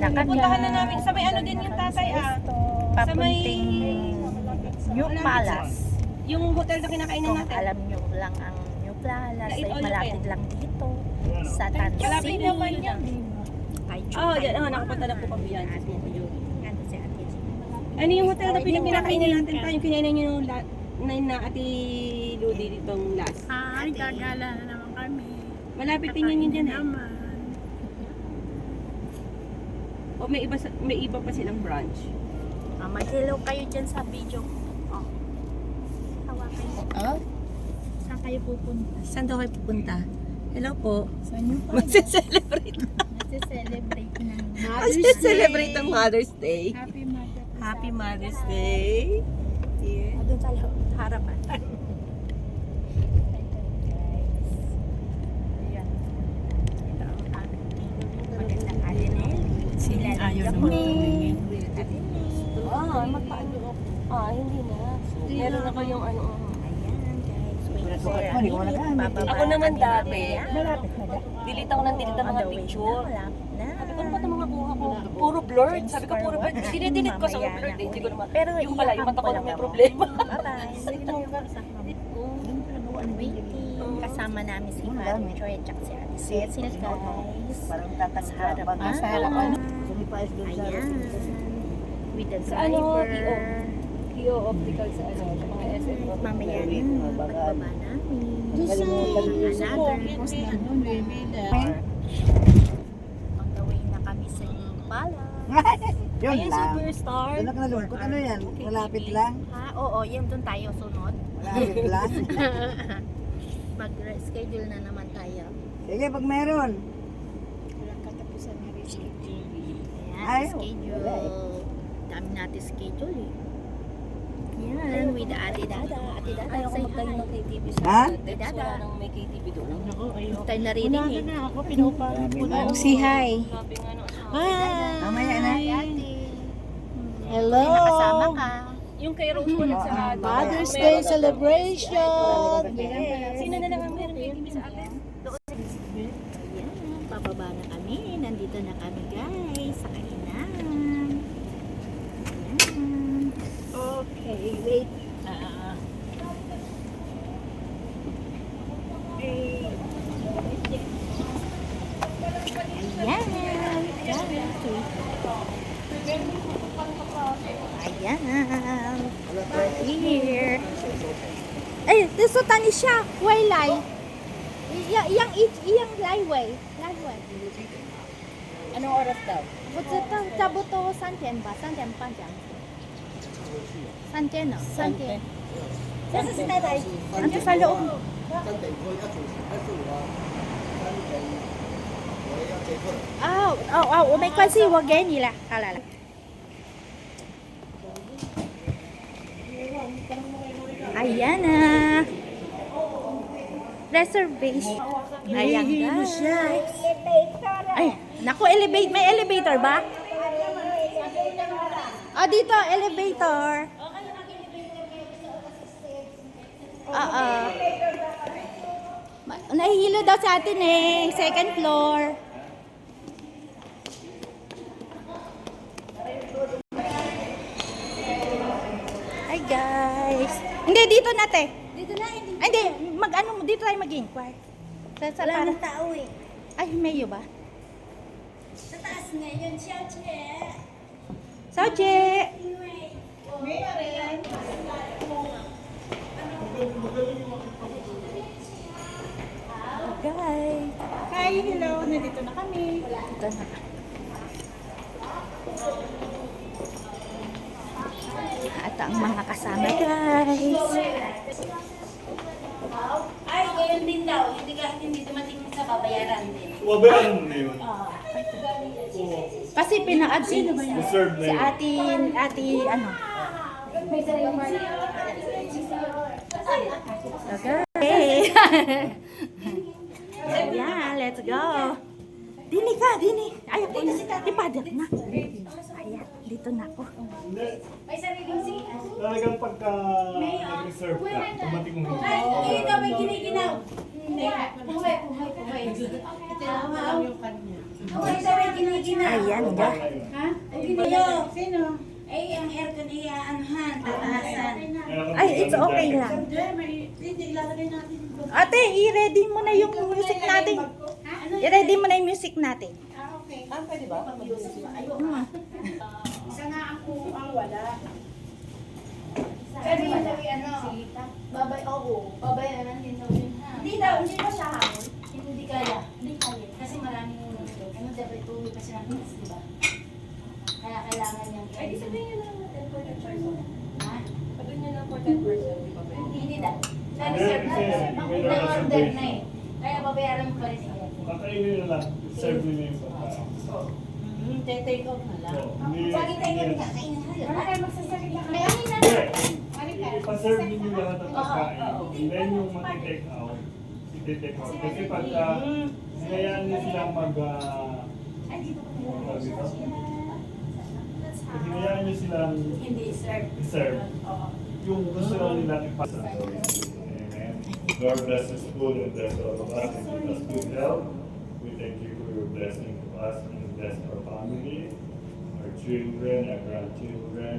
na kanya. Pupuntahan na namin. Sa may ano din yung tatay Sa may... New Palace. Yung hotel na kinakainan Kung natin. alam nyo lang ang New Palace, Lait ay all malapit open. lang dito. Sa Tansi. Malapit naman yan. Oo, dyan. Nakapunta na po kami yan. Ano si ate? Ano yung hotel na pinakainan natin tayo? Yung kinainan nyo na Ate Ludi ditong last. Gagala na naman kami. Malapit din yun dyan Naman. O may iba pa silang branch. Mag-hello kayo dyan sa video. Oh. Hawakan mo. Saan kayo pupunta? Saan daw kayo pupunta? Hello po. Saan nyo pa? Magse-celebrate. Nagse-celebrate ng Magse-celebrate ang Mother's Day. Happy Mother's Day. Happy Mother's Day. Yeah. Doon sa harapan. Ayan. Ito ang ating magandang Adenel. Sino ayaw naman tumingin? Hindi na. Meron ako yung ano. Ayan guys. Wait for a minute. Bababa Ako naman kami dati. mamaya. Delete ako ng delete ng On mga the way picture. na, malapit na. Sabi ko, ano ba itong mga kuha ko? Puro blurred. Sabi ko, puro blurred. Dinidelete ko sa Mamaya blurred. na. Hindi ko naman. Pero Yung pala, yung iyakan mata ko ko na lang may ako. problema. Bye-bye. Waiting. Kasama namin si Madam Joy at si Ate Cecil guys. Parang Sa harapan. Ayan. With the Sa ano, driver. Kio optical sa ano, sa mga SM. Mamaya na. Pagbaba namin. Another. On the way na kami sa Impala. Yun Ayun, lang. superstar. Doon ka nalungkot. Ano yan? Malapit lang? Ha? Oo, yun doon tayo sunod. Malapit lang? Mag-schedule na naman tayo. Sige, pag meron. Walang katapusan na rin. Ayan, Ay, schedule. wala Dami natin schedule eh. Yan, with Ate Dada. Ate Dada, Ayaw ko say magtayo ng hi. KTV Ha? sa Kay Dada. Wala nang may KTV doon. Tayo narinig eh. Ako, pinupalit ko na. Si hi. Grabe nga no. Mamaya na. Hi, Ate. Hello. May nakasama ka. Yung kay Rose ko nagsarado. Mother's Day celebration. Sino na lang ang meron KTV sa atin? Ayan, pababa na kami. Nandito na kami guys sa kainan. Ayan. Okay, wait. Ayan. Ayan. We're here. Ay, so tani siya. Waylay. Iyang layway. Layway. Anong oras daw? 不知道，差不多3点吧，3点半这样子。3点了，3点。这是在哪里？就在loob。我没关系，我给你了，好了。Ayan na. Reservation. Ayan guys. Ay, naku, may elevator ba? Dito, elevator. Oo. Nahihilo daw sa atin eh. Second floor. Hi guys. Hindi, dito na te. Dito na, hindi. Dito tayo mag-inquire. Wala nang tao eh. Ay, mayo ba? Sa taas na yun, Xiaoche. Guys. Hi, hello. Nandito na kami. Dito na. At ang mga kasama guys. Ay, ganyan din daw. Hindi kahit hindi dumating sa babayaran din. Wabayan na yun. Kasi pina-add si Reserve na yun. ati ano. Okay. Ayan, let's go. Dini ka, dini. Ayaw ko na. Ipadat na. Ayan, dito na ako. May sariling siya. Talagang pagka nag-reserve ka, tumating mo hindi. Ay, ikaw may giniginaw. Hindi. Puhay. Ito lang yung kanya. Puhay daw may giniginaw. Ayan, ga. Ha? Ay, sino? Ay, ang aircon ay aanuhan, tataasan. Ay, it's okay lang. Ate, i-ready mo na yung music natin. I-ready mo na yung music natin. Pwede ba? Isa nga ako ang wala. Pero yung babay, babayaran din daw yun ha. Hindi daw, hindi pa siya hamon. Hindi kaya. Hindi kaya. Kasi maraming dapat tuloy pa siya ng minutes, di ba? Kaya kailangan niyang Ay, di sabihin nyo lang natin for 10 person. Ha? Sabihin nyo lang for 10 person, di ba? Hindi daw. Na-reserve na. Na-order na eh. Kaya babayaran mo pa rin siya. Kakainin na lang. Serve nila yung pagkain. Take out na lang. So, hindi- Saging tayo nga kakainin na yun. Wala kayo magsasalita ka. Kaya hindi na. Hindi. Ipaserve ninyo lahat ng pagkain. And then yung matitake out, iti-take out. Kasi pagka hinayaan nyo silang hinayaan nyo silang Hindi, sir. serve, yung gusto lang nila ipasa. Amen. Lord bless this food and bless all of us and give us good health. We thank you for your blessing to us and bless our family, our children, our grandchildren,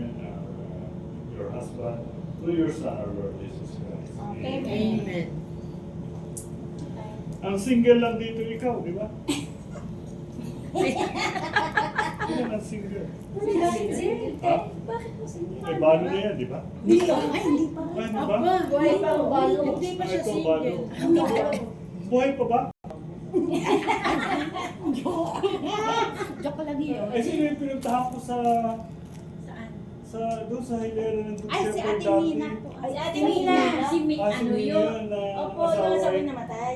your husband, through your Son, our Lord Jesus Christ. Amen. Ang single lang dito ikaw, di ba? Yan ang single. Ha? Bakit mo sige? May balo na yan, di ba? Ay, hindi pa. Ay, di ba? Buhay pa ang balo. Hindi pa siya Ito, balo. single. Buhay pa ba? Joke lang yun. Eh, sino yung pinuntahan ko sa... doon sa hilera ng Ay, si Ate Mina po. Ay, Ate Mina. Si Ano yun? Opo, yung sabi namatay.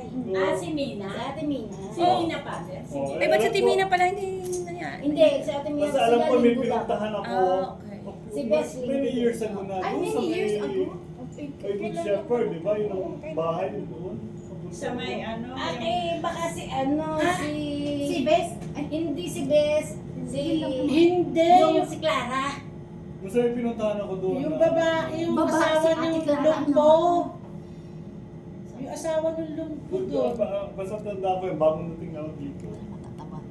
Si Mina. Si Ate Mina. Si Mina pa. Eh, ba't si Timina pala hindi nangyari? Hindi, si Ate Mina. Basta alam ko may pinuntahan ako. okay. Si Besley. Many years ago na. Ay, Doon sa many years may- ago. Kay Good Shepherd, di ba? Yung bahay doon. Sa may ano. Ay, baka si Si Bes? Ay, hindi si Bes. Hindi. Yung si Clara. Basta may pinuntahan ako doon. Yung na- babae, yung Babae, asawa si Ate ng Clara, lumpo. Yung asawa ng lumpo doon. Basta tanda ko yung bagong dating ako dito.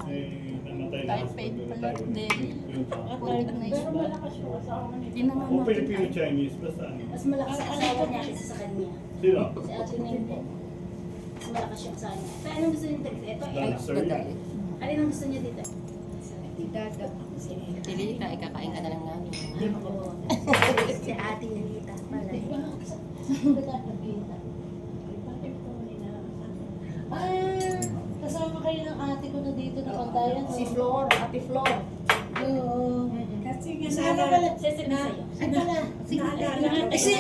Eh, namatay na ako. Pero malakas yung asawa niya. O Filipino-Chinese, basta ano. Mas malakas ang asawa niya kaysa sa kanya. Sino? Si Ate Nene. Mas malakas yung asawa niya. Tayo, anong gusto niyo dito? Ito, Dancer. alin ang gusto niyo dito? Dilita, ikakain ka na lang namin. Si Ate Nelita pala. Ah, kasama kayo ng ate ko na dito na pantayan. Si Flor, Ate Flor. Oo. Kasi Ano pala? Sesame sa'yo. Ay pala. Ay, si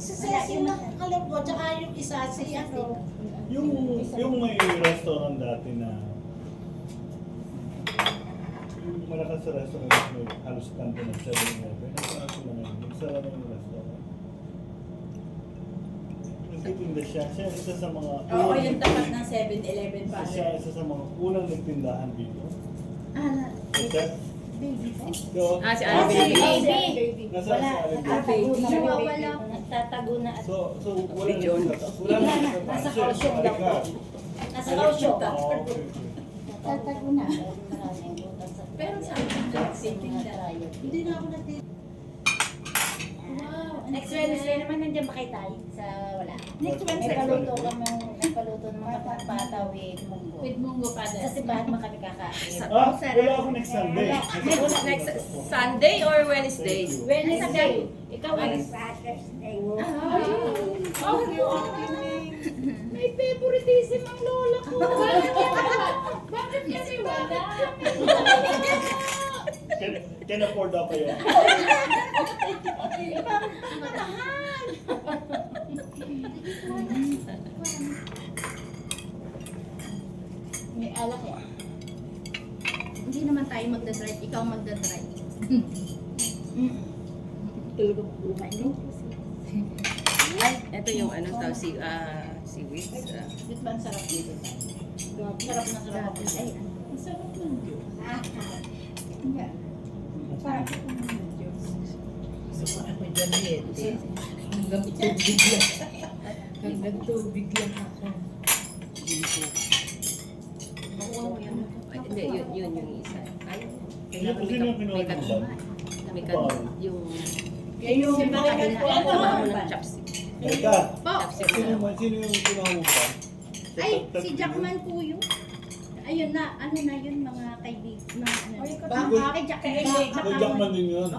Ceci na alam ko, tsaka yung isa, si ano. Yung may restaurant dati na yung malakas sa restaurant may halos kanto ng 7-Eleven. Nasaan sila ngayon? Nagsara na yung restaurant. Nagtitinda siya. Siya isa sa mga Oo, yung tapat ng 7-Eleven pa. siya isa sa mga unang nagtindahan dito. Chef? Yo. Si Ah, si Baby. Nasaan si Alvin? Nagtatago na at So wala Si John. wala na Nasa Kaohsiung daw po. Nasa Kaohsiung. Nagtatago na. Pero sa akin, hindi na ako natin. Next Wednesday naman nandiyan ba kayo tayo? Sa wala. Next Wednesday nagpaluto ng mga pata with munggo. With munggo pa Sa simbahan man kami kakain. Wala ako next Sunday. Next Sunday or Wednesday? Wednesday. Ikaw ay Saturday. May favoritism ang lola ko. Bakit kasi wala? Can afford ako yan. May alak eh. Hindi naman tayo magdadrive, ikaw magdadrive. Tulog ang buhay mo. Ay, ito yung ano tao, si Wiz. Di ba ang sarap dito? sarap na sarap ako. Ay, ang sarap ng Diyos. Yan. Parang Gusto ko ako dyan eh. Hanggang tubig lang. Hanggang tubig lang ako. makuha mo yan. Ay, hindi, yun yung isa. Sino yung kinuha ng bag? May Paano? yung Yung balikan ko, ano? chopstick. Teka, Po. sino yung kinuha mo ba? Ay, si Jackman po yun. Ayun na, ano na yun, mga kaibigan. Mga ano. Ay, Jackman. Kay Jackman din yun.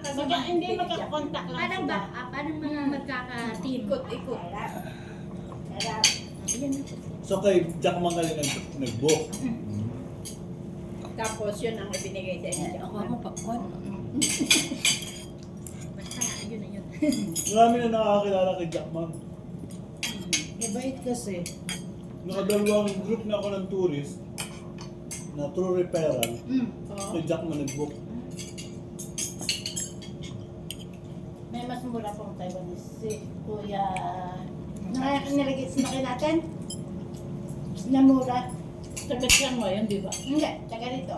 Kasi hindi makakontak lang. Parang ba, parang mga magkaka-team. Ikot. Ayan na po. So kay Jackman ka rin nag-book. Tapos yun ang ibinigay sa inyo. Ako mo popcorn. Basta, ayun na yun. Marami na nakakakilala kay Jackman. Mabait kasi. Nakadalawang group na ako ng tourist na through referral. Oo. Kay Jackman nag-book. May mas mura pong Taiwanese si Kuya. Sinakay natin? Na mura. Sagat lang mo yun, di ba? Hindi, taga rito.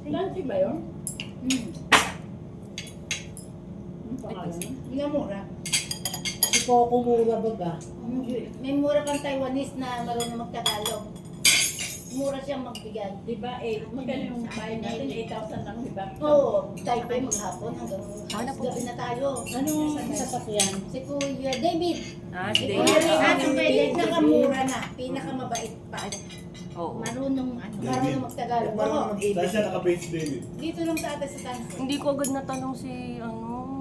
Lansi ba yun? Ang pangalan mo? Na mura. Si Coco Mura ba ba? May mura pang Taiwanese na marunong magtagalog. Mura siyang magbigay. Di ba, magkano yung bayad natin? 8,000 lang, di ba? Oo, Taipei maghapon hanggang gabi na tayo. Anong sasakyan? Si Kuya David. Si Kuya David, pinakamura na. Pinakamabait pa. Oo. Marunong David. magtagalog. Marunong Oo. mag-ibig. Dahil siya naka-base David. Dito lang sa atin sa Tansi. Hindi ko agad natanong si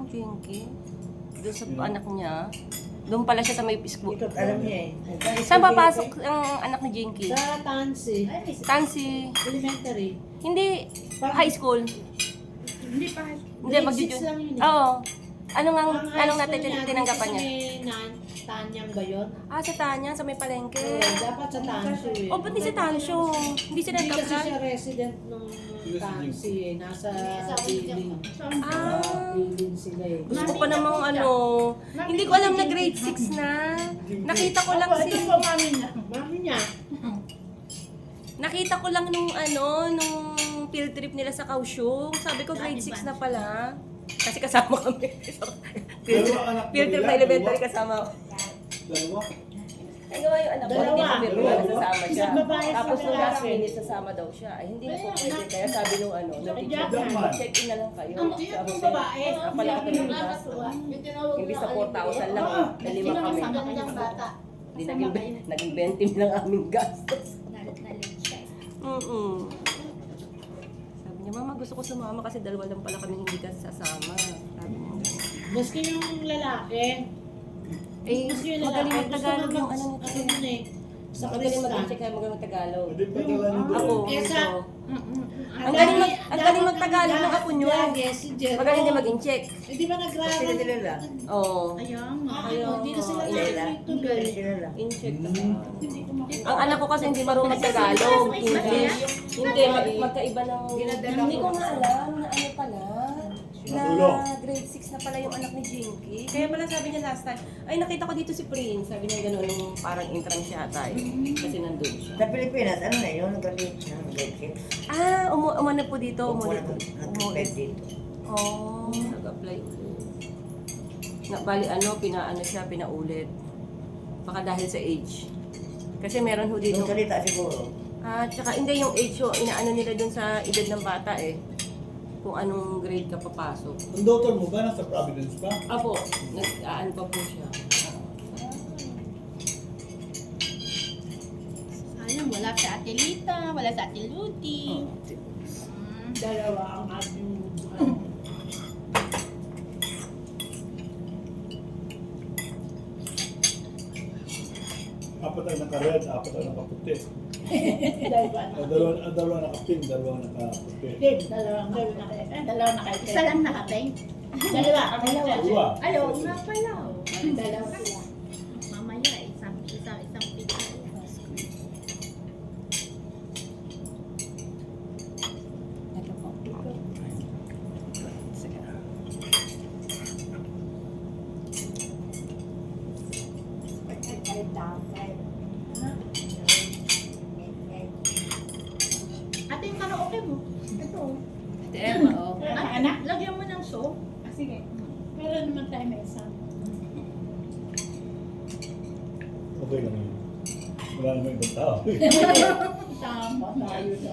Jinky. Doon sa anak niya. Doon pala siya sa may school. Alam niya eh. Saan papasok ang anak ni Jinky? Sa Tansi. Ay, may Tansi. Elementary. Hindi. High school. Hindi pa. Hindi, Grade mag-junior. 6 lang yun eh. Oo. Anong Ang natin tinanggapan niya? Tanyang ba yun? Sa Tanya, sa may palengke. Dapat sa Tansi eh. O, ba't di si Tansyo? Hindi siya Hindi kasi nagka-plan? siya resident nung Tansi eh. Nasa building. Building sila eh. Gusto ko pa namang hindi ko alam na grade 6 na. Nakita ko lang Ito po mami niya. Mami niya. Nakita ko lang nung field trip nila sa Kaohsiung. Sabi ko grade 6 na pala. Kasi kasama kami. field trip na elementary kasama ko. Dalawa. Ay, gawa yung anak ko, Dalawa. hindi ko biruan, nasasama siya. Isang babae, isang Tapos nung last lalaki. minute, sasama daw siya. Ay, hindi na po pwede. Kaya sabi nung nung teacher, Jackman. check-in na lang kayo. Ang Sa yung hotel. babae. Pala ka ng bus. Imbis na 4,000 lang, na 5 kami. Magandang bata. Hindi naging 20 lang aming gastos. Nalit siya. Sabi niya, mama, gusto ko sumama kasi dalawa lang pala kami hindi ka sasama. Sabi niya. Maski yung lalaki. Eh, Maski yung magaling lalaki. mag-Tagalog yung Gusto ano mag- ano eh. Sa Magaling Kristan. mag-check kaya magaling mag-Tagalog. Pwede pa talan Ako, doon. Kesa, ito. Ang galing mag-Tagalog ng apo niyo. Si Jero. Magaling din mag-in-check. Hindi ba nag-grabe? Sila lang. Oo. Ayun. Hindi na sila Sila lang. nag-tuloy. Sila lang. In-check Ang anak ko kasi hindi marunong mag-Tagalog. English. Hindi, magkaiba ng... Hindi ko nga alam na ano pala. Na grade 6 na pala yung anak ni Jinky. Kaya pala sabi niya last time, ay nakita ko dito si Prince. Sabi niya gano'n yung parang entrance yata eh. Kasi nandun siya. Sa Pilipinas, ano na yun? Nag-grade ng grade 6. Umano po dito. Umulit. Nag-grade dito. Oo, nag-apply ulit. Bali pinaano siya, pinaulit. Baka dahil sa age. Kasi meron ho dito. Yung salita siguro. Tsaka hindi yung age ho, inaano nila dun sa edad ng bata eh. Kung anong grade ka papasok. Ang daughter mo ba nasa Providence pa? Apo, nag-aan pa po siya. Sayang, wala si Ate Lita, wala si Ate Ludi. Dalawa ang ating Apat ay naka-red, apat ay naka-puti. dalawa. Dalawa naka-pink, dalawa naka-puti. Dalawa na kayo. Isa lang nakapeng. Dalawa. Dalawa. Ayaw nga pala. Dalawa sila. Mamaya, isang pizza. Ate, yung karaoke mo. Ito. Anak, lagyan mo ng soap. Sige. Meron naman tayo may isang. Okay lang yun. Wala naman ibang tao. Tama tayo na.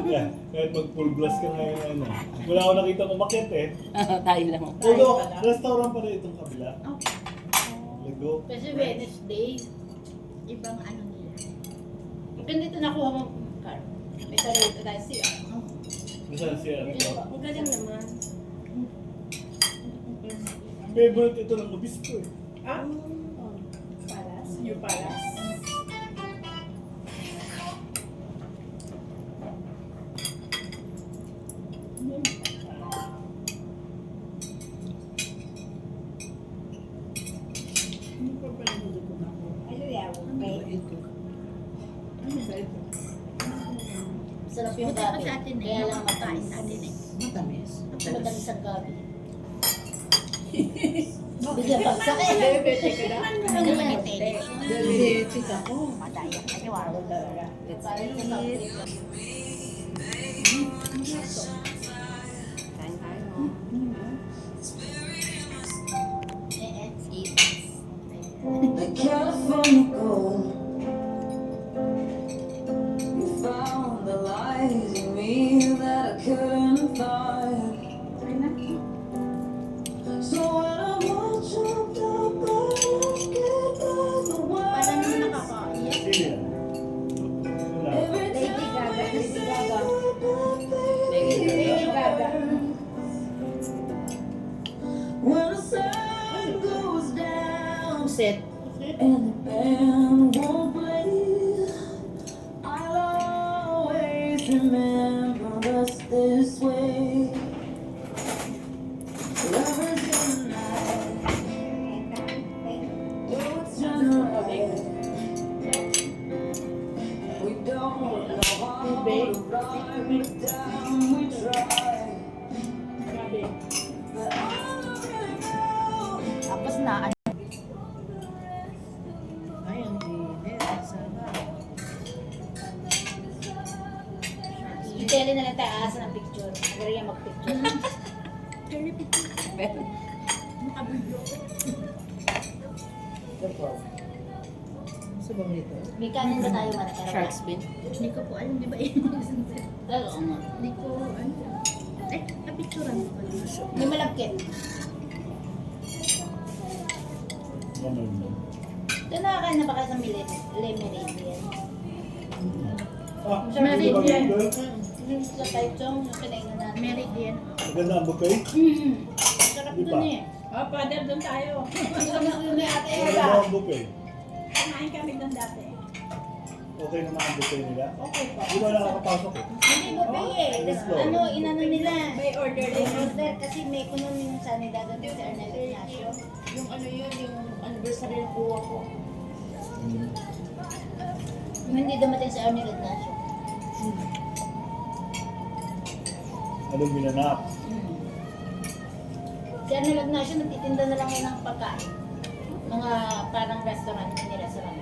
Yeah, kahit mag full blast ka ngayon, ano. Wala ako nakita umakyat eh. Tayo lang. Although, restaurant pa rin itong kabila. Lago. Kasi Wednesday, ibang ano nila. Ganito nakuha mo, Carl. May sarili ka tayo siya. Saan siya? Ang galing naman. Favorite ito ng obispo eh. Ah? Palas? New Palas? Sarap yung gabi. Kaya lang matamis natin eh. Matamis. Matamis ang gabi. Bigyan bagsak eh. Diabetic ka na? Ano naman yung tele? Diabetic ako. Madaya. Ay, wow. Let's eat. Kain tayo. Let's eat. Like California gold, you found the lies in me that I couldn't find. So when I watch up the get by the Parang world, nakakaiyak. Sino yan? Wala. every Lady Gaga. Lady Gaga. Lady Gaga. when the sun goes down Set. and the band won't play, I'll always remember us this way. Lovers in the night, though it's just right. We don't know how to ride, but down we try. Grabe. But all around now, Tapos na, ano? Ay, ang init. Sana. I-tele na lang tayo asa ng picture. Magaling yan mag-picture. Ito po. Sa bang nito? May kanin ba tayo matara? Shark's fin. Hindi ko po alam, di ba yun? Oo nga. Hindi ko, ano. Eh, napicturan ko pala. May malagkit. Ganun mo. Ito nakakain na ba kayo sa Le Meridian? Ah, Sa Meridian. ito ba ito? Yung sa Taichung, yung kinainan natin. Meridian. Maganda ang buffet? Sarap Di dun ba? eh. Oh, father, doon tayo. Sarap dun eh, ate Maganda Eva. ang buffet. Kumain kami doon dati. Okay naman ang buffet nila. Okay po. Di ba nakakapasok eh? Hindi buffet eh. Let's go. Ano, inano nila. May order May din. order kasi may kunon yung sanidad at si Arnel Ignacio. Yung ano yun, yung anniversary ng kuha ko. Yung hindi dumating si Arnel Ignacio. Anong binanap? Si Arnel Ignacio nagtitinda na lang yun ng pagkain. Mga parang restaurant, mini restaurant.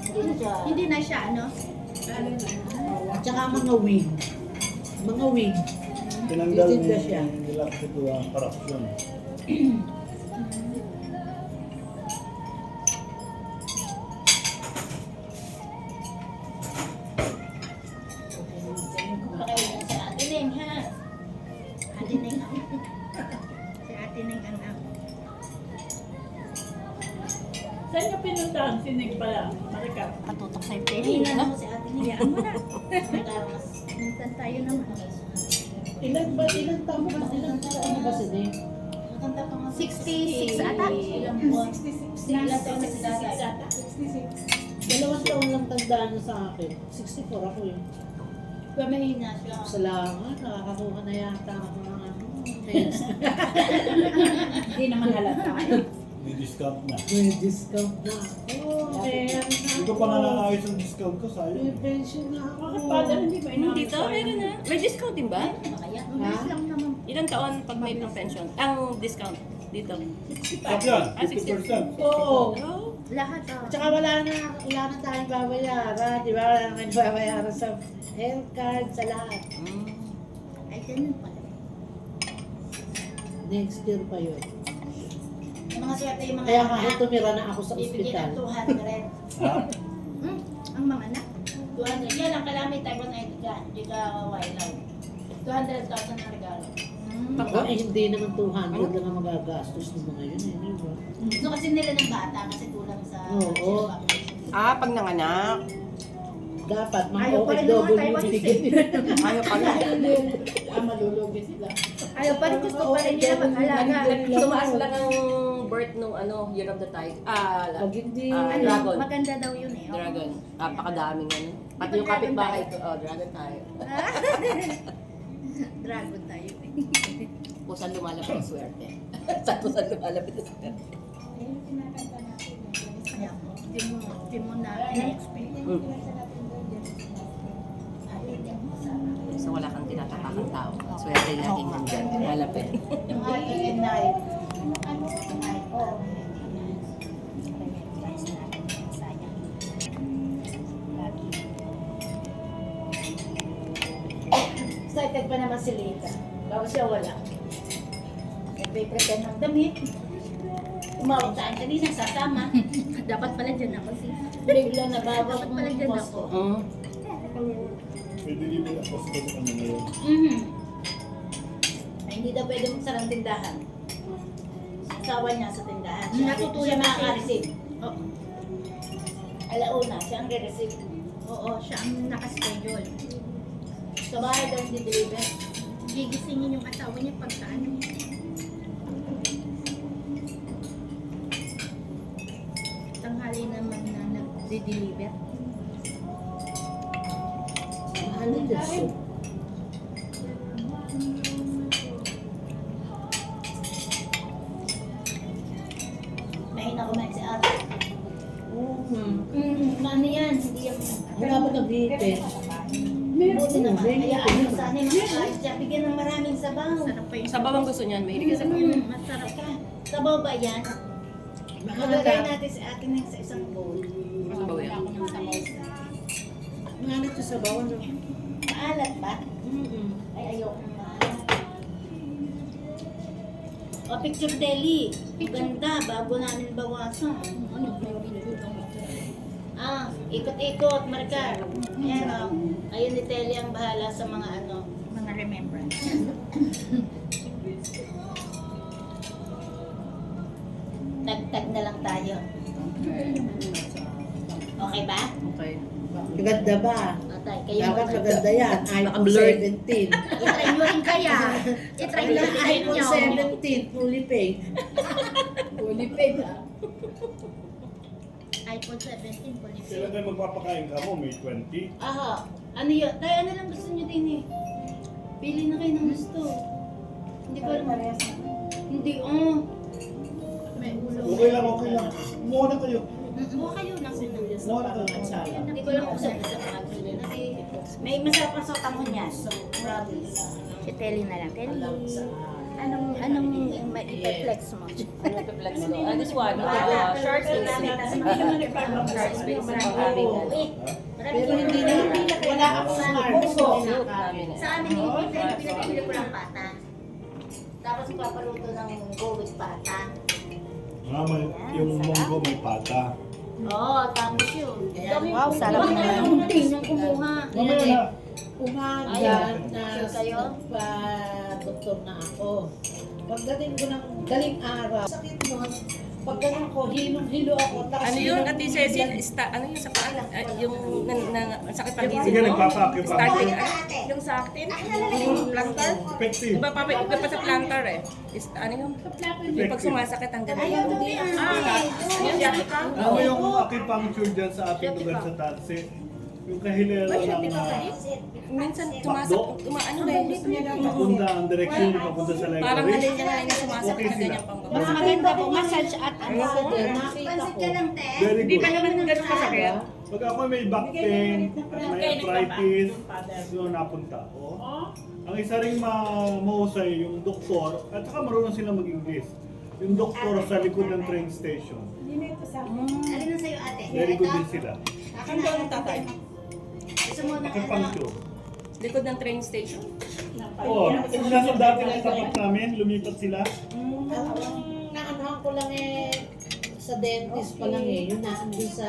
Hindi na siya. Hindi na siya, ano? Tsaka mga wig. Mga wig. Tinanggal Titinda siya. nila kasi ito ang corruption. Pakailan sa Ate Neng, ha? Ate Neng ako. Si Ate Neng ang ako. Saan ka pinuntahan? Sinig pala. Marika. Patutok sa tele. Ano? Si Ate Neng. Hayaan mo na. Nagkaroon. Minsan tayo naman. Ilan taon ba si Neng? Matanda pa nga. 66 ata. Ilang buwan. 66. Ilang taon na si Tatay? 66. 2 taon lang tandaan na sa akin. 64 ako eh. Pero mahina siya. Salamat, nakakakuha na yata ako ng ano. Hindi naman halata. May discount na. May discount na. Oo, kaya Hindi ko pa nga naayos ang discount ko, may sayang. pension na ako. hindi ba Dito, meron na. May discount din ba? Kaya. Ilang taon pag may pang pension? Ang discount dito. Stop yan, 50%. Oo. Oh. Lahat Tsaka wala na tayong babayaran. Di ba? Wala na tayong babayaran sa health card, sa lahat. Ay, ganun pala. Next year pa yun. Yung mga swerte yung mga Kaya kahit tumira na ako sa bibigyan ospital. ng 200. Ha? Ang mga anak? 200. Yan ang kailangan may type 1 ID ka. Hindi ka wailaw. 200,000 ang regalo. Ako eh, hindi naman 200 lang ang magagastos ng mga yun eh. Di ba? Gusto kasi nila ng bata kasi kulang sa Oo. Pag nanganak. Dapat mga Ayaw pa rin OFW naman tayo bibigyan nila. Ayaw pala. Malulugi sila. Ayaw pa rin gusto pa rin nila mag-alaga. Tumaas lang ang birth nung Year of the Tiger. Pag hindi, Dragon. Maganda daw yun eh. Dragon. Napakadaming ano. Pati yung kapitbahay ko. Dragon tayo. Dragon tayo eh. Pusan lumalapit ang swerte. Sa pusan lumalapit ang swerte. Kaya di mo na ina-expect. So wala kang tinatapakang tao. Swerte laging nandyan. Malapit. Yung ating night. Excited pa naman si Lita. Bago siya wala. Nagpe-pretend ng damit. Tumawag sa akin kanina, sasama. Dapat pala dyan ako si. Bigla nababaw Dapat pala dyan ako. Pwede rin mo ako sa ano ngayon. Ay, hindi daw pwede magsarang tindahan. Asawa niya sa tindahan. Siya, Natutulog siya na makaka-receive. Oo. Alauna, siya ang re-receive. Oo, siya ang nakaschedule. Sa bahay daw hindi deliver. Gigisingin yung asawa niya pagka ano. Tanghali naman na nag-deliver. mahal na Diyos. Mahina kumain si ate. Oo. Mano yan, hindi yan. Wala ba nag-iipin? Buti naman. Kaya ano sana yung makakain siya. Bigyan ng maraming sabaw. Sarap pa yung Sa babang gusto niyan, mahilig ka sa masarap ka. Sabaw ba yan? Mahal Maglagay na. natin sa akin ng sa isang bowl. sabaw yan. Mahal na sa bawang. Maalat ba? Ay, ayoko na. O, picture deli. Ganda, bago namin bawasan. Ikot-ikot, marka. Ayan o. Ayun ni Telly ang bahala sa mga ano. Mga remembrance. Tag-tag na lang tayo. Okay ba? Okay. Maganda ba? Atay, kayo Dapat muna. maganda yan. iPhone Naka-blurred. 17. I-try nyo rin kaya. I-try nyo rin iPhone nyo. 17, fully paid. Fully paid ah. iPhone 17 po Sila tayo magpapakain ka mo, may 20. Aha. Ano yun? Tayo, ano lang gusto nyo din eh? Pili na kayo ng gusto. Hindi ko alam. Hindi, May ulo. Okay lang, okay lang. Umuha na kayo. Buka kayo ng Umuha na kayo. Hindi ko lang kung saan sa mga gulo na may masarap ang sotangon yan. Promise. Si Telly na lang. Telly. Anong i-flex mo? Ano yung flex mo? This one, short sleeve. Short sleeve. Pero hindi na, wala akong smartphone. Sa amin, pinapili ko lang pata. Tapos papaluto ng go with pata. Yung monggo may pata. Oo, tapos yun. Wow, sarap Huwag na naman. lang yung kumuha. Mamaya na. Umaga Ayun. na Sure kayo? pa-doktor na ako. Pagdating ko ng galing araw, sakit nun. Pagdating ko, hilong-hilo ako. Tapos Ano yun, Ate Ceci? hilong- Ano yung sa paan? Yung sakit pang Sige, gising mo? nagpapa-acupuncture. Starting, yung sa akin? Yung plantar? Effective. Iba pa sa plantar eh. Ano yung pag sumasakit ang ganun? Ayaw daw yan. Yung jacket ka? Ako yung acupuncture dyan sa ating lugar sa Tansi. Yung kahilera ng Minsan sumasakit, ano eh, gusto niya daw. papunta ang direksyon papunta sa Parang library. alin niya na yung sumasakit Okay na sila. ganyan pang Mas maganda po massage at ano. Nakita Pansit ko. ka lang, te. Very Hindi good. pa naman ganun kasakit. Pag ako may back pain, may arthritis, doon napunta ako. Ang isa ring mahusay yung doktor, at saka marunong sila mag-English. Yung doktor sa likod ng train station. Alin na sa'yo, ate? Very good din sila. Akin na, ang tatay. Gusto mo na ano? Acupuncture. Likod ng train station. Oo, nasa dati ng tapat namin, lumipat sila. Ang naanahan ko lang eh, sa dentist pa lang eh. Yun na, andun sa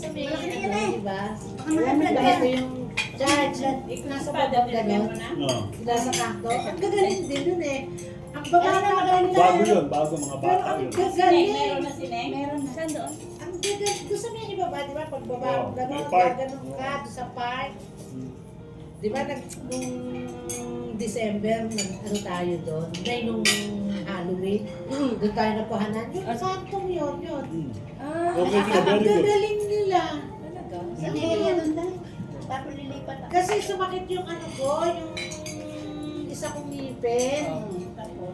may, di ba? Alam mo ba ito yung charge? Nasa baba gano'n. No. Nasa kanto. Ang gagaling din yun eh. Ang babata Bago yun, bago mga pero bata ang yun. gagaling. Meron na sila. Meron na. Saan doon? Ang gagaling. Doon sa may ibaba, di ba? Pag baba Oo, mo gano'n, may park. gano'n ka, doon sa park. Di ba, nung December, ano tayo doon? Dahil nung Halloween, doon tayo napuhanan. Yung santong yun. Okay, Ang very good. gagaling nila. Sabi ko yan, tapos lilipat ako. Kasi sumakit yung ano ko, yung isa kong ngipin.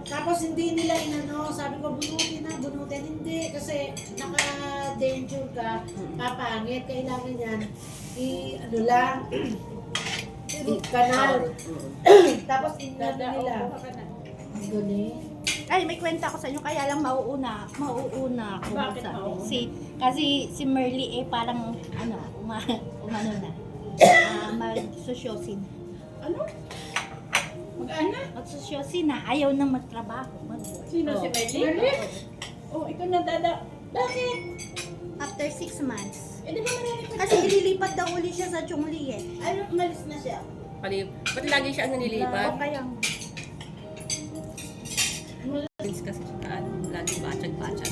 Tapos hindi nila inano, sabi ko bunutin. Hindi, kasi naka-danger ka, papangit. Kailangan yan, ano lang, root canal. Tapos inano nila. Ang galing. Ay, may kwenta ako sa inyo, kaya lang mauuna ako Bakit magsabi. mauuna? Kasi si Merly parang, umano na, mag-sosyosin. Ano? Mag-ana? Mag-sosyosin na, ayaw nang magtrabaho. Sino si Merly? Oh, ikaw na dada. Bakit? After 6 months. Eh, di ba marami pa? Kasi ililipat daw uli siya sa Chongli eh. Ano, umalis na siya. Ba't lagi siya ang nililipat? O kaya, Kasi siya, lagi bachat-bachat.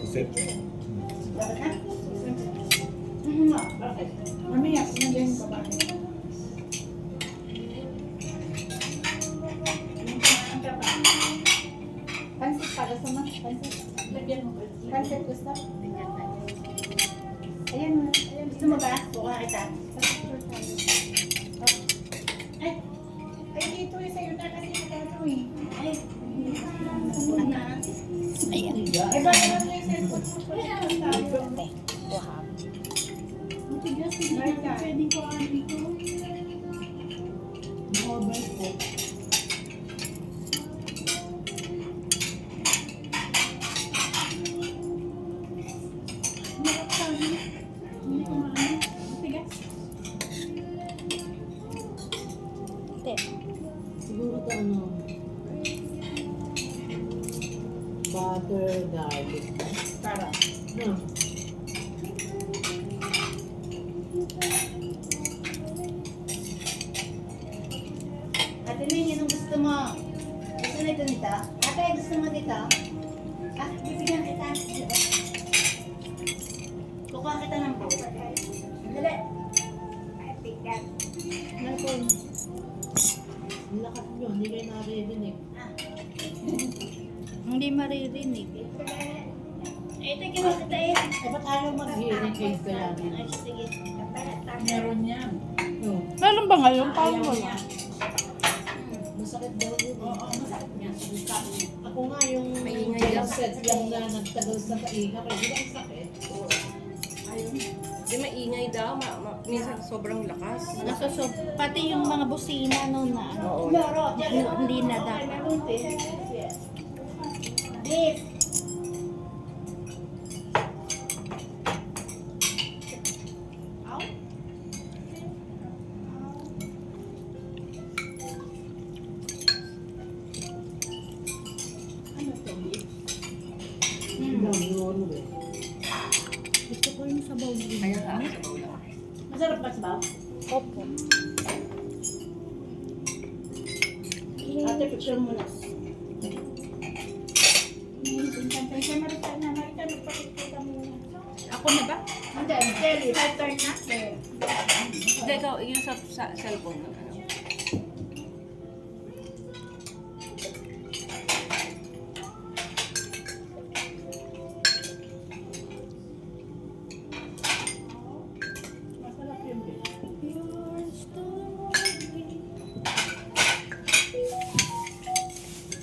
Sit. Bakit? Mamaya, sinagyan yung babae. Pansit para sa mga pansit. Lagyan mo. Pansit gusto? Ayan mo. Ayan. Gusto mo ba? Buka kita. Ay. Ay, dito eh. Sa'yo na kasi nakano eh. Ay. ayan. Ay, ba naman na yung cellphone mo? Ay, tayo. Matigas. Hindi na pwedeng ko ang dito. Mobile ko. Siguro ito ano, butter garlic. Para. No. Ate Ning, anong gusto mo? Gusto na ito nito? Ate, gusto mo dito? Ah, bibigyan kita. Kukuha kita ng buo. Dali. Ang lakas nyo, hindi kayo naririnig. Hindi maririnig. Eh, tingin mo kita eh. Eh, ba't ayaw mag-hearing aid kaya Ay, nila? sige. Meron yan. No. Meron ba ngayon? Paano Ayaw wala? niya. Masakit daw yun. Oo, masakit niya. Ako nga yung May ingay lang. set lang na nagtagal sa painga, kaya di ba ang sakit? Di maingay daw, minsan sobrang lakas. Pati yung mga busina no na ano, Oo. hindi na dapat. Beef. Yun, eh. Gusto ko yung sabaw din. Kaya nga, sabaw lang. Masarap ba sabaw? Opo. Ate, picture mo na. Ako na ba? Hindi, jelly. My turn na? Hindi, ikaw, yung sa cellphone ng ano. Masarap yun.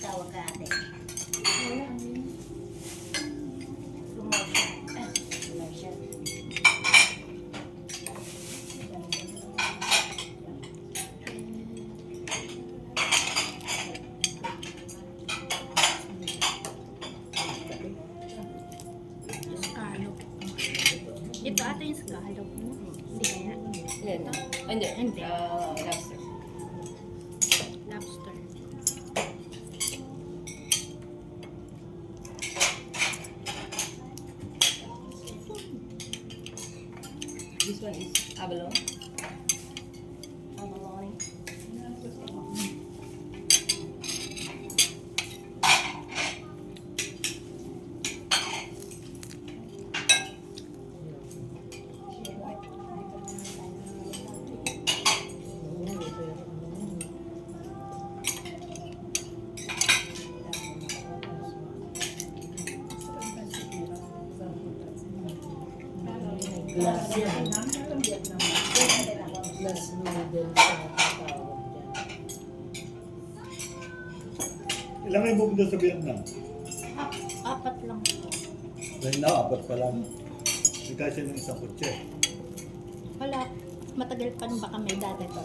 Tawag ka ate. Promotion. Hindi. Lobster. Lobster. This one is abalone. Abalone. Glass yan. Glass noodles sa tawag dyan. Ilang kayo pupunta sa Vietnam? Apat lang po. Right now, apat pa lang. Hindi kasi ng isang kutse. Wala. Matagal pa rin baka may dati pa.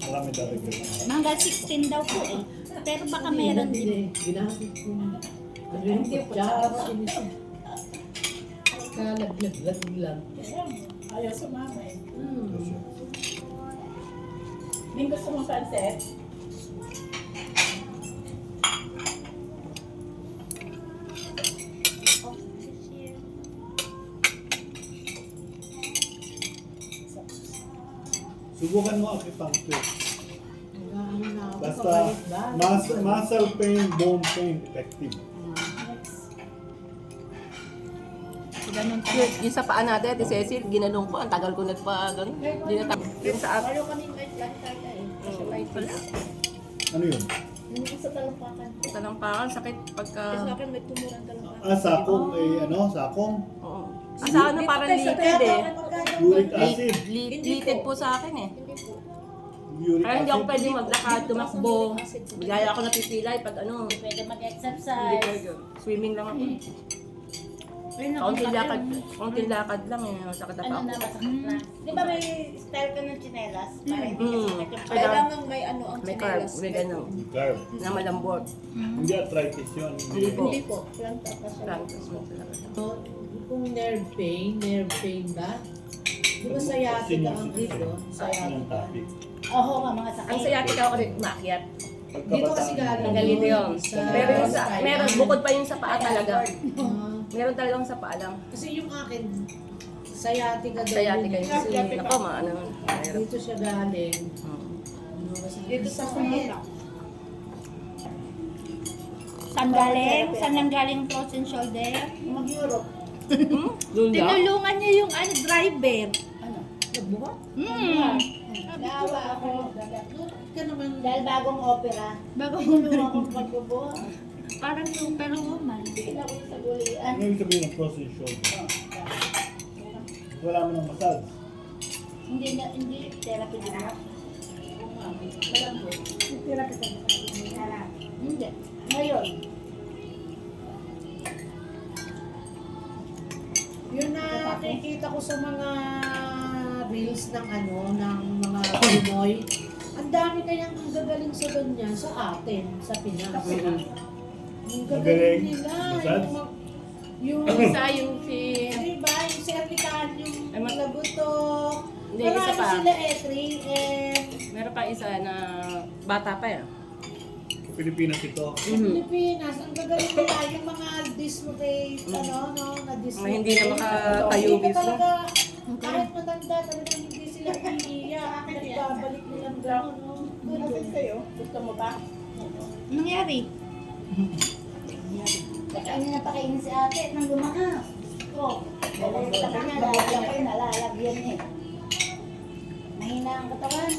Marami darating. Hanggang 16 daw po eh. Pero baka meron din. Ginamit ko. Ano yung kutsara? Kalaglag lang. Ayaw sumama eh. Hmm. May gusto mong sunset? Subukan mo acupuncture. Nag-ano na ako. Basta Pabalik ba? muscle pain, bone pain, effective. Ganun talaga. Yung sa paa natin, Ate Cecil, ginanong ko. Ang tagal ko nagpa-ganun. Hindi na yung sa Ayaw kami kahit lang tayo eh. Ano yun? Yung sa talampakan. talampakan, sakit pagka... Sa akin may tumurang talampakan. Sakong sakong. Oo. Sa ano, parang litid eh. Uric acid. Litid po sa akin eh. Uric Kaya hindi ako acid. pwede maglakad, tumakbo. Bigaya ako napisilay pag ano. Pwede Hindi mag-exercise. pwede. Swimming lang ako. Kaunting lakad lang eh. Sakit na pa Ano ako. na, masakit na. Di ba may style ka ng tsinelas? Para hindi ka sakit yung paa. Kailangan may ano ang may carb, may ganun. Carb. Na malambot. Hindi arthritis yun. Hindi po. Hindi po. Planta pa siya. Lang. Kung nerve pain ba? Di ba sciatica ang dito? Ang Sciatica. topic. Oo nga, mga sakit. Ang sciatica ako rin umakyat. Dito kasi galing. Ang galito yun. Sa- Pero yung sa, meron, bukod pa yung sa paa talaga. Ah, Meron talagang sa paa lang. kasi yung akin, sciatica daw. Sciatica yun. yung Kasi kasi nako, maano. Mahirap. dito siya galing. Hmm. Ano kasi Dito sa kumula. Saan galing? Saan nang galing frozen shoulder? Mag-Europe. Doon lang. Tinulungan niya yung driver. Ano? nagbuka? Naawa ako. Ka naman. Dahil bagong opera. Bago Tulungan akong pagbubuha. parang superwoman. Hindi ako sa gulian. Ano yung sabihin ng frozen shoulder? Wala mo ng massage. Hindi therapy din ako. Therapy din ako. Hindi. Ngayon. Yun na nakikita ko sa mga reels ng ng mga Pinoy. Ang dami kayang gagaling sa ganyan sa atin, sa Pinas. Ang Magaling. gagaling nila. Massage? Yung Isa yung si... diba, yung sertikan, yung Ay, ma- lagutok. Hindi, isa Marami pa. sila 3M. Meron pa isa na bata pa yan. Pilipinas ito. Sa Pilipinas, ang gagaling nila yung mga dislocate, na-dislocate. Mga hindi na makatayo Hindi ka mismo. talaga, kahit matanda, talagang hindi sila iiyak. Nagbabalik nilang gano'n, no? Nasaan sa'yo? Gusto mo ba? Nangyari? Kakainin na pakainin si ate nang lumakas. Oh, sa kanya, lalagyan ko yun, nalalagyan eh. Mahina ang katawan.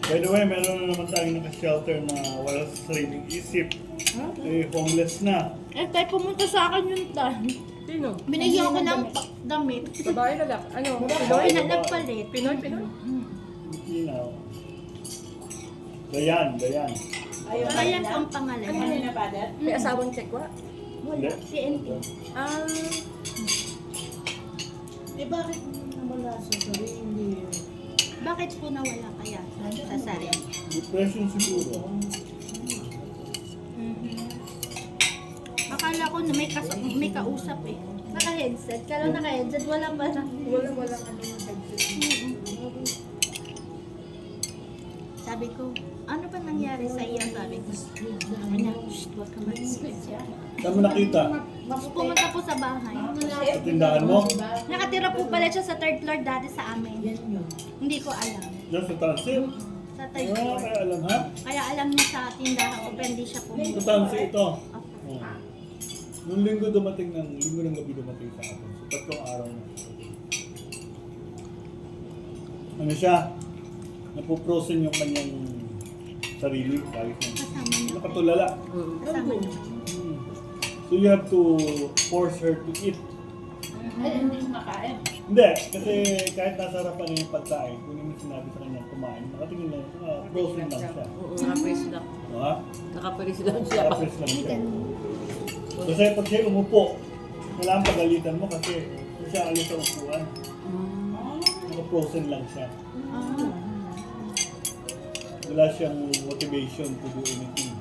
By the way, meron na naman tayong naka-shelter na wala sa sariling isip. Eh, homeless na. Eh, tayo pumunta sa akin yung tan. Sino? Binigyan ko ng damit. Babae lalaki. Ano? Pinoy na nagpalit. Pinoy? Pinaw. Dayan. Kaya po ang pangalan. na pa, Dad? May asawang Tsekwa? Wala. TNT. Ah, Eh, bakit nawala sa sarili? Bakit po nawala kaya sa sarili? Depression siguro. Akala ko na may kausap eh. Naka-headset. Kala naka-headset, wala pa na. walang ano ng headset. sabi ko, ano ba nangyari sa iyo? Sabi ko, kanya, huwag ka mag-isip. Saan mo nakita? Pumunta po sa bahay. Sa tindahan mo? Nakatira po pala siya sa third floor dati sa amin. Hindi ko alam. Yan sa transit? Sa third Ah, floor. kaya alam ha? Kaya alam niya sa tindahan ko, pero hindi siya Sa pumunta. transit ito. Opo. Oh. Nung linggo ng gabi dumating sa atin. So, 3 araw na. Ano siya? Napuprosen yung kanyang sarili. Kahit Kasama niya. nakatulala. Kasama niya. So you have to force her to eat. Ay, hindi makain. Hindi, kasi kahit nasa harapan niya yung pagkain, kung yung sinabi sa kanya kumain, nakatingin lang, frozen lang siya. Oo, naka-freeze lang. Ha? Naka-freeze lang siya. Naka-freeze lang siya. Kasi pag siya umupo, kailangan pagalitan mo kasi kung siya alis sa upuan, naka-frozen lang siya. Wala siyang motivation to do anything.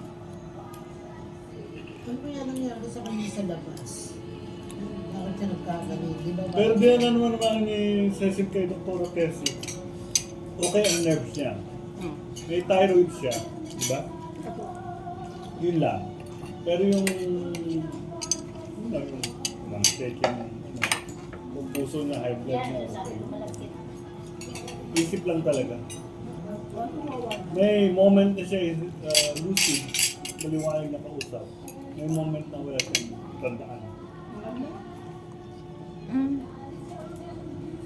Ano ba yan nangyari sa kanya sa labas? Bakit siya nagkagalit? Di ba? Pero di ano naman ni Cecil kay Dr. Percy, okay ang nerves niya. May thyroid siya, di ba? Yun lang. Pero yung shaking, yung puso na high blood niya, okay. Isip lang talaga. May moment na siya lucid, maliwanag na kausap. May moment na wala siyang tandaan.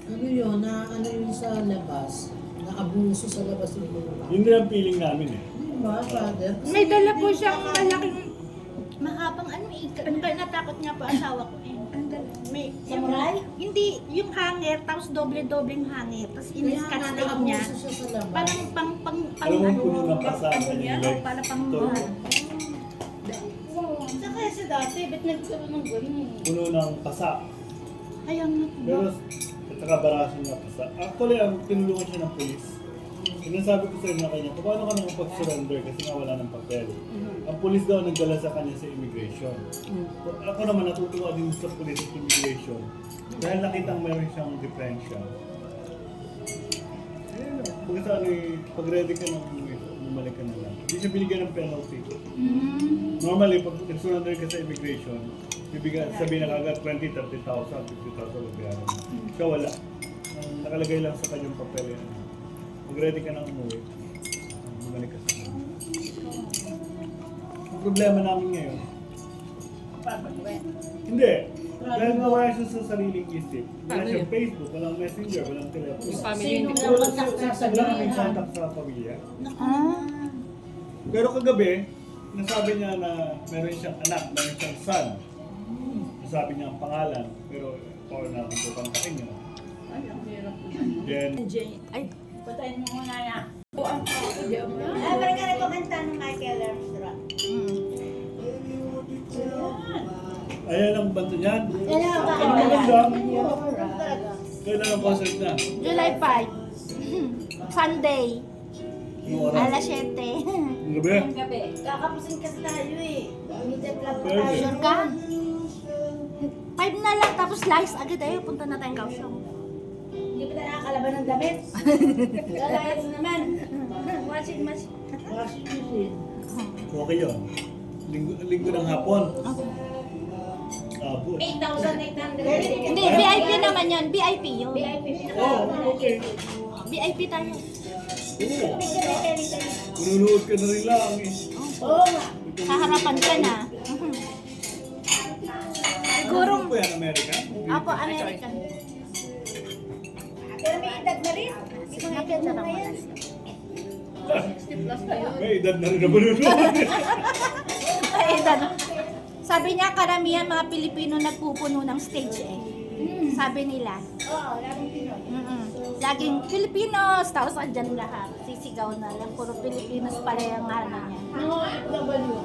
Ano yun? Na ano yun sa labas? Na-abuso sa labas yung mga. Yun din ang feeling namin eh. Di ba, Father? May dala po siyang malaking mahabang ano eh. Kaya natakot nga po asawa ko eh. Ang dala. May Samurai? Hindi, yung hanger, tapos doble-dobleng hanger. Tapos in-scotch tape niya. Na-abuso siya sa labas. Parang Alam mo puno ng pasa ang kanyang legs. para pang Ito, Saka kasi dati, ba't nagkaroon ng ganun? puno ng pasa. Ayun na po. Pero at saka baraso na pasa. Actually, ang tinulungan siya ng polis. Sinasabi ko sa inyo kanya, paano ka nang pag-surrender kasi nga wala ng papel. Ang polis daw nagdala sa kanya sa immigration. Ako naman natutuwa din sa polis at immigration. Dahil nakitang meron siyang differential. Pag sa ano eh, pag ready ka nang bumalik ka na lang. Hindi siya binigyan ng penalty. Normally, pag nag-surrender ka sa immigration, sabihin na kagad 20, 30,000, 50,000 lugar. Siya wala. Ang nakalagay lang sa kanyang papel yan. Pag ready ka nang umuwi, bumalik ka sa kanya. Ang problema namin ngayon, hindi. Dahil nga wala siya sa sariling isip. Wala siyang Facebook, walang messenger, walang telephone. Yung family Sino hindi na ko. Wala kaming contact sa pamilya. Ah. Pero kagabi, nasabi niya na meron siyang anak, meron siyang son. Nasabi niya ang pangalan, pero paano natin ito pangkain niya. Then, Ay, Patayin mo muna na. Ay, parang ka nagpakanta ng Michael Armstrong. ayan ang banto niyan. Yan ang Ano lang? talaga. Kailan ang concert na? July 5. Sunday. Yung oras? Alas 7. Ang gabi? Gabi. Kakapusin kasi tayo eh. Meet lang pa Pwede. tayo. Sure ka? 5 na lang, tapos lights agad tayo. Punta na tayong Kaohsiung. Hindi pa tayo nakakalaban ng damit. Galayas naman. Washing machine. Okay yun. Linggo ng hapon. Abot. 8,800. Hindi, VIP naman yun. VIP yun. VIP. Oh, okay. VIP tayo. Oo. Manunood ka na rin lang eh. Oo nga. Sa harapan ka na. Siguro, Ano po yan, America? ako American. Pero may edad na rin. Isang edad na Nakita yan. May edad na rin na manunood. Ay, edad. Sabi niya, karamihan mga Pilipino nagpupuno ng stage eh. Sabi nila. Oo, laging Pinoy. Laging Filipinos, tapos andyan lahat. Sisigaw na lang, puro Filipinos pala yung ano niya. Mga OFW.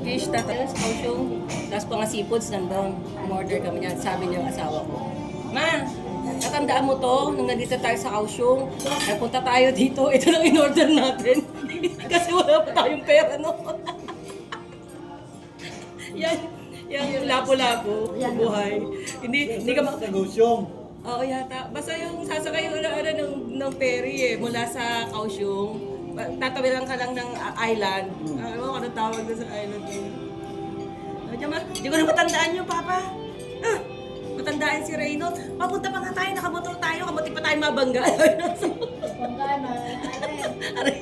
Fish, tatapos sa Kaohsiung. Tapos pa nga seafoods nandun. Umorder kami niyan. Sabi niya ang asawa ko, Ma, natandaan mo to, nung nandito tayo sa Kaohsiung, nagpunta tayo dito, ito lang in-order natin. Kasi wala pa tayong pera noon. yan yung lapo-lapo, buhay. Hindi ka Sa Kaohsiung. Oo yata. Basta yung sasakay yung ng ferry mula sa Kaohsiung. Tatawiran ka lang ng island. Ano ko anong tawag doon sa island yun? Hindi ko na matandaan yung papa. Matandaan si Reynolds. Papunta pa nga tayo, nakamotor tayo, kamuti pa tayo mabangga. Pagkana, Aray.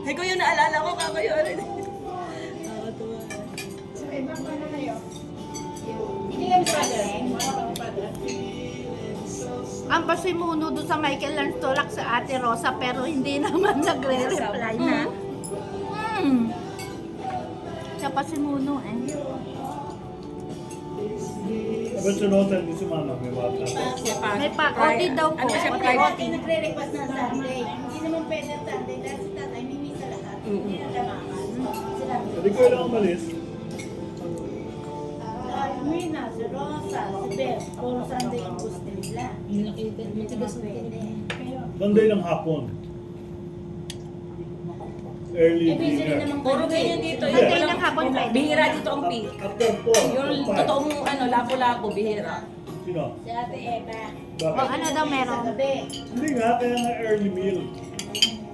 Ay ko yung naalala ko, kako yun. Nakakatuwa. So, ibang ano na yun? hindi kami paling. Ang pasimuno doon sa Michael Lance tulak sa Ate Rosa pero hindi naman nagre-reply na. Siya pasimuno eh. Ba't si Rosa hindi sumama? May wata. May pa-OT daw po. Ano siya, OT. private? Nagre-request ng Sunday. Hindi naman pwede ang Sunday dahil si tatay mimi sa lahat. Hindi na tamakan. Sila Hindi ko lang umalis. Mina, si Rosa, si Beth, puro Sunday ang gusto nila. Matigas na pwede. Sunday ng hapon. Early dinner. Puro ganyan dito. Sunday ng hapon pwede. Bihira dito ang peak. After 4. Yung totoong lapo-lapo, bihira. Sino? Si Ate Eva. O Bakit? ano daw meron? Sa gabi. Hindi nga, kaya nga early meal.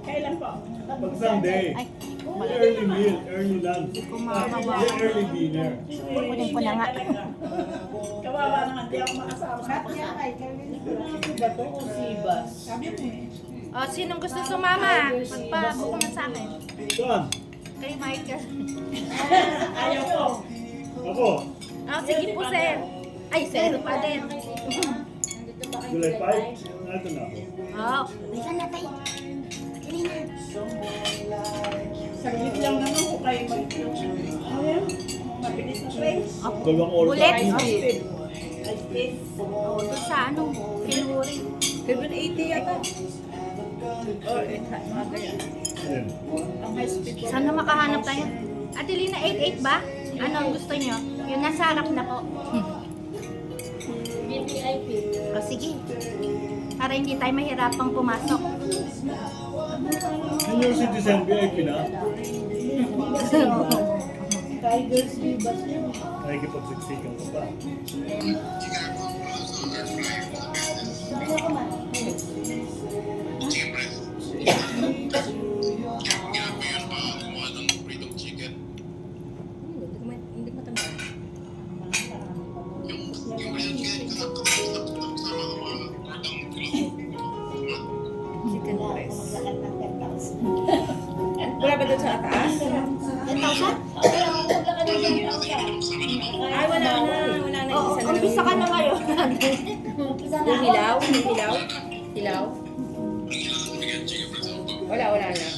Kailan po? Pag Sunday. Ay, Early meal, early lunch. Kumakawa. Early dinner. kunin ko na nga. Kawawa naman, di ako makasama. Ba't niya kay Kevin? Ba to o Sibas? Sabi mo eh. O, sinong gusto sumama? Magpabuko na sa akin. Saan? Kay Michael. Ayaw ko. Ako. O, sige po, sir. Ay, sir pa din. July 5. Nato na ako. O, bisan na tayo. Dali na. Saglit lang naman kung kayo ano yan? Mabilis na train. Dalawang oras. Bulet. Ay, please. O, doon sa ano, Kinuri. 780 yata. Or, mga ganyan. Ayun. Ang high speed ko. Sana makahanap tayo. Ate Lina, 88 ba? Ano ang gusto nyo? Yung nasa harap na po. VIP. O, sige. Para hindi tayo mahirapang pumasok. Senior citizen VIP na. Tiger Sibas yun. Nakikipagsiksikan ko pa. Ano ko man? Hindi ko matandaan. Chicken breast. Lahat ng 10,000. Wala ba doon sa taas? 10,000? Kaya ako maglakad ng 10,000. Ay, wala na. Wala na. Oo, Isa na lang. umpisa ka na ngayon. Umpisa na Yung ako. hilaw? Yung hilaw? Hilaw? Wala na.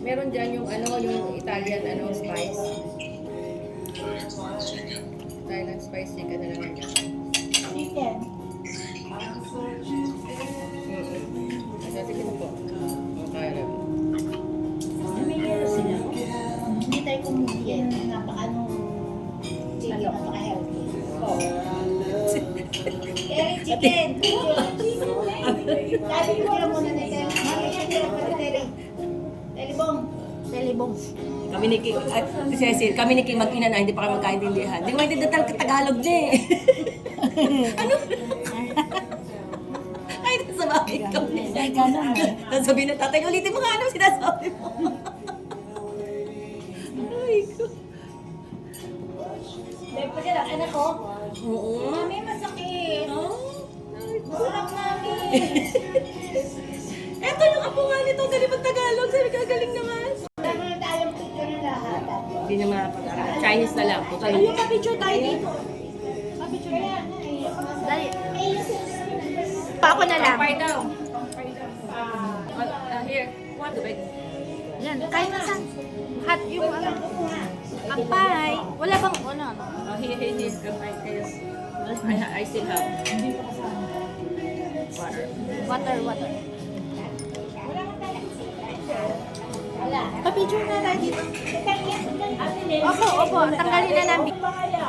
Meron dyan yung yung Italian spice. Italian spice chicken na lang yan. Chicken. Sige na po. Okay lang. Namigil sila. Hindi tayo kumugyan. Napaka-ano. Chicken, napaka-healthy. Terry chicken. Sabi ko lang muna na Terry. Mamaya tira pa ni Terry. Terry Bong. Telebong. Kami ni King, at si Cecil, kami ni King mag-ina na, hindi pa kami magkaintindihan. Hindi ko maintindihan talaga Tagalog niya eh. Ano? Ay, nasabahin kami. Ay, gano'n eh. Tapos sabihin ng tatay, ulitin mo nga ano sinasabi mo. Ay, ko. Dahil pa sila, anak ko. Oo. Mami, masakit. Ay, ko. Masarap namin. Eto yung apo nga nito, galing mag-Tagalog. Sabi ka, galing naman. Dami na tayong picture na lahat. Hindi na mapag-aral. Chinese na lang. Total. Ayun, pa-picture tayo dito. Pa-picture na yan. Dali. Pa ako na lang. Pampay daw. Here. What? Wait. Yan, kain na sa hot yung ano. Kampay. Wala bang, wala. Here. Kampay kayo. I still have water. Water. Wala. Pa-picture na tayo dito. Opo. Tanggalin na namin. Kaya,